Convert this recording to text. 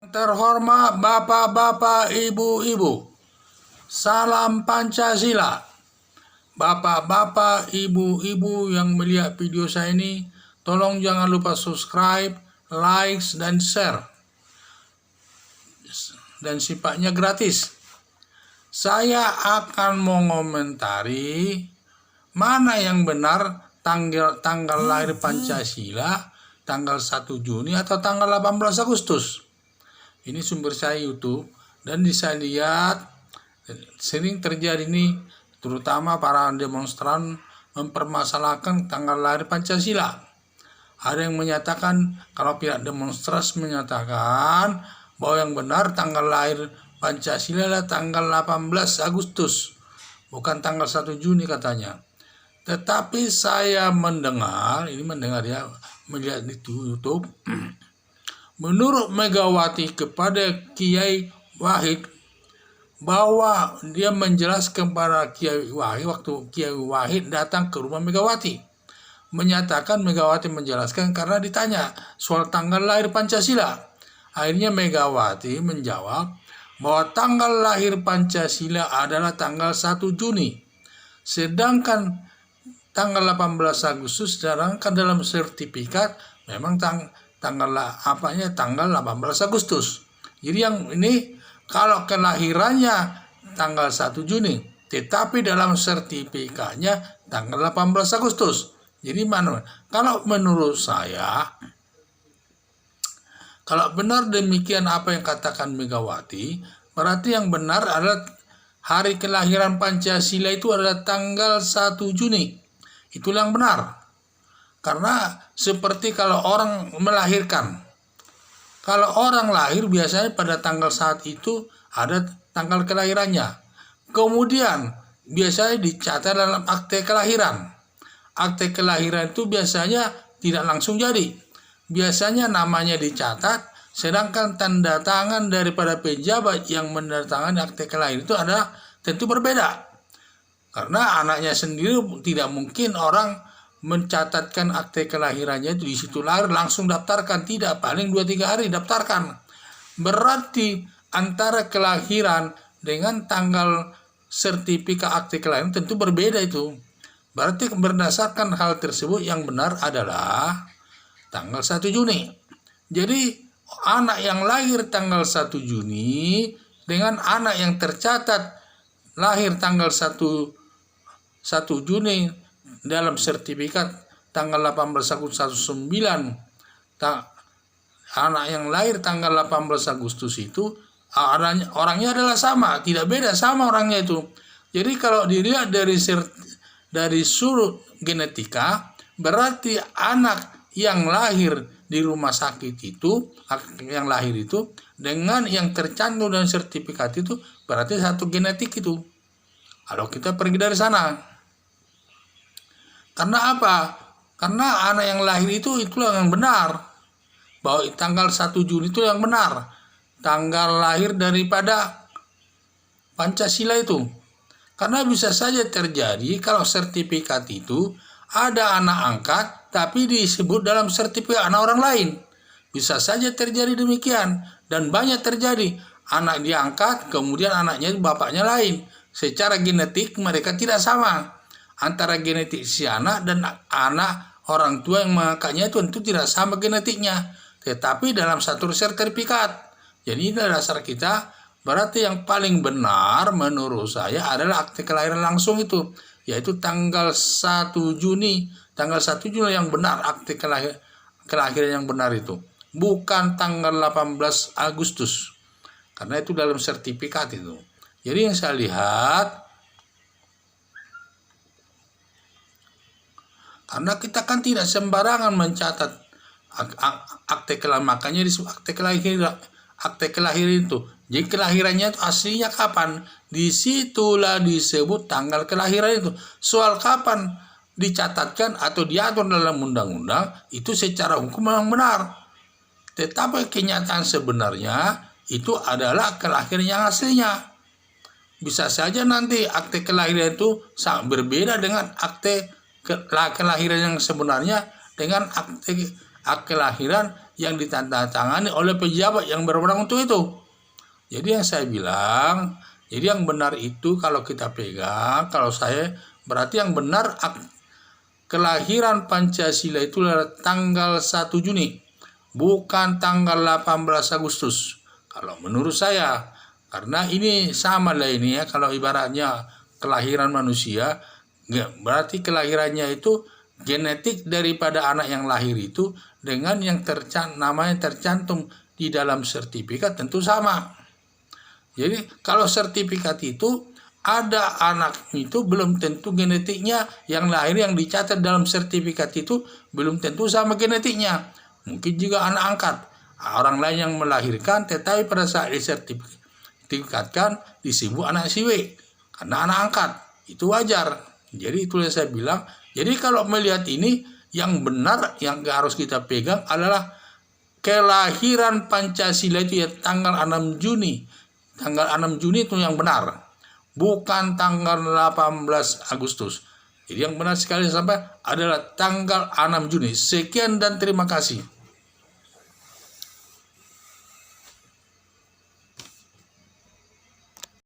Terhormat Bapak-Bapak, Ibu-Ibu, salam Pancasila. Bapak-bapak, ibu-ibu yang melihat video saya ini, tolong jangan lupa subscribe, likes, dan share. Dan sifatnya gratis. Saya akan mengomentari mana yang benar tanggal lahir Pancasila, tanggal 1 Juni atau tanggal 18 Agustus. Ini sumber saya YouTube, dan bisa lihat sering terjadi ini, terutama para demonstran mempermasalahkan tanggal lahir Pancasila. Ada yang menyatakan, kalau pihak demonstrasi menyatakan bahwa yang benar tanggal lahir Pancasila adalah tanggal 18 Agustus, bukan tanggal 1 Juni katanya. Tetapi saya mendengar ya, melihat di YouTube, menurut Megawati kepada Kiai Wahid, bahwa dia menjelaskan kepada Kiai Wahid waktu Kiai Wahid datang ke rumah Megawati, menyatakan Megawati menjelaskan karena ditanya soal tanggal lahir Pancasila. Akhirnya Megawati menjawab bahwa tanggal lahir Pancasila adalah tanggal 1 Juni, sedangkan tanggal 18 Agustus sedangkan dalam sertifikat memang tanggal 18 Agustus. Jadi yang ini kalau kelahirannya tanggal 1 Juni, tetapi dalam sertifikatnya tanggal 18 Agustus. Jadi mana? Kalau menurut saya, kalau benar demikian apa yang katakan Megawati, berarti yang benar adalah hari kelahiran Pancasila itu adalah tanggal 1 Juni. Itulah yang benar. Karena seperti kalau orang melahirkan. Kalau orang lahir biasanya pada tanggal saat itu ada tanggal kelahirannya. Kemudian biasanya dicatat dalam akte kelahiran. Akte kelahiran itu biasanya tidak langsung jadi. Biasanya namanya dicatat, sedangkan tanda tangan daripada pejabat yang menandatangani akte kelahiran itu ada tentu berbeda. Karena anaknya sendiri tidak mungkin orang mencatatkan akte kelahirannya itu di situ lahir langsung daftarkan, tidak, paling 2-3 hari daftarkan. Berarti antara kelahiran dengan tanggal sertifikat akte kelahiran tentu berbeda itu. Berarti berdasarkan hal tersebut yang benar adalah tanggal 1 Juni. Jadi anak yang lahir tanggal 1 Juni dengan anak yang tercatat lahir tanggal 1 Juni dalam sertifikat tanggal 18 Agustus 19, anak yang lahir tanggal 18 Agustus itu orangnya adalah sama, tidak beda, sama orangnya itu. Jadi kalau dilihat dari sudut genetika, berarti anak yang lahir di rumah sakit itu, yang lahir itu dengan yang tercantum dalam sertifikat itu berarti satu genetik itu. Kalau kita pergi dari sana, karena apa? Karena anak yang lahir itulah yang benar. Bahwa tanggal 1 Juni itu yang benar. Tanggal lahir daripada Pancasila itu. Karena bisa saja terjadi kalau sertifikat itu ada anak angkat tapi disebut dalam sertifikat anak orang lain. Bisa saja terjadi demikian. Dan banyak terjadi. Anak diangkat kemudian anaknya bapaknya lain. Secara genetik mereka tidak sama. Antara genetik si anak dan anak orang tua yang mengangkatnya itu tentu tidak sama genetiknya, tetapi dalam satu sertifikat. Jadi ini dasar kita. Berarti yang paling benar menurut saya adalah akte kelahiran langsung itu, yaitu tanggal 1 Juni. Tanggal 1 Juni yang benar, akte kelahiran yang benar itu, bukan tanggal 18 Agustus, karena itu dalam sertifikat itu. Jadi yang saya lihat, karena kita kan tidak sembarangan mencatat akte kelahiran, makanya disebut akte kelahiran itu. Jadi kelahirannya itu aslinya kapan? Disitulah disebut tanggal kelahiran itu. Soal kapan dicatatkan atau diatur dalam undang-undang itu secara hukum memang benar. Tetapi kenyataan sebenarnya itu adalah kelahiran yang aslinya. Bisa saja nanti akte kelahiran itu sangat berbeda dengan akte kelahiran yang sebenarnya dengan akte kelahiran yang ditandatangani oleh pejabat yang berwenang untuk itu. Jadi yang saya bilang, jadi yang benar itu kalau kita pegang, kalau saya berarti yang benar kelahiran Pancasila itu adalah tanggal 1 Juni, bukan tanggal 18 Agustus. Kalau menurut saya, karena ini sama lah ini ya, kalau ibaratnya kelahiran manusia, berarti kelahirannya itu genetik daripada anak yang lahir itu dengan yang namanya tercantum di dalam sertifikat tentu sama. Jadi kalau sertifikat itu ada anak itu belum tentu genetiknya yang lahir yang dicatat dalam sertifikat itu belum tentu sama genetiknya. Mungkin juga anak angkat, orang lain yang melahirkan, tetapi pada saat disertifikatkan disebut anak siwe karena anak angkat, itu wajar. Jadi itu yang saya bilang. Jadi kalau melihat ini, yang benar yang harus kita pegang adalah kelahiran Pancasila itu ya tanggal 6 Juni. Tanggal 6 Juni itu yang benar, bukan tanggal 18 Agustus. Jadi yang benar sekali sampai adalah tanggal 6 Juni. Sekian dan terima kasih.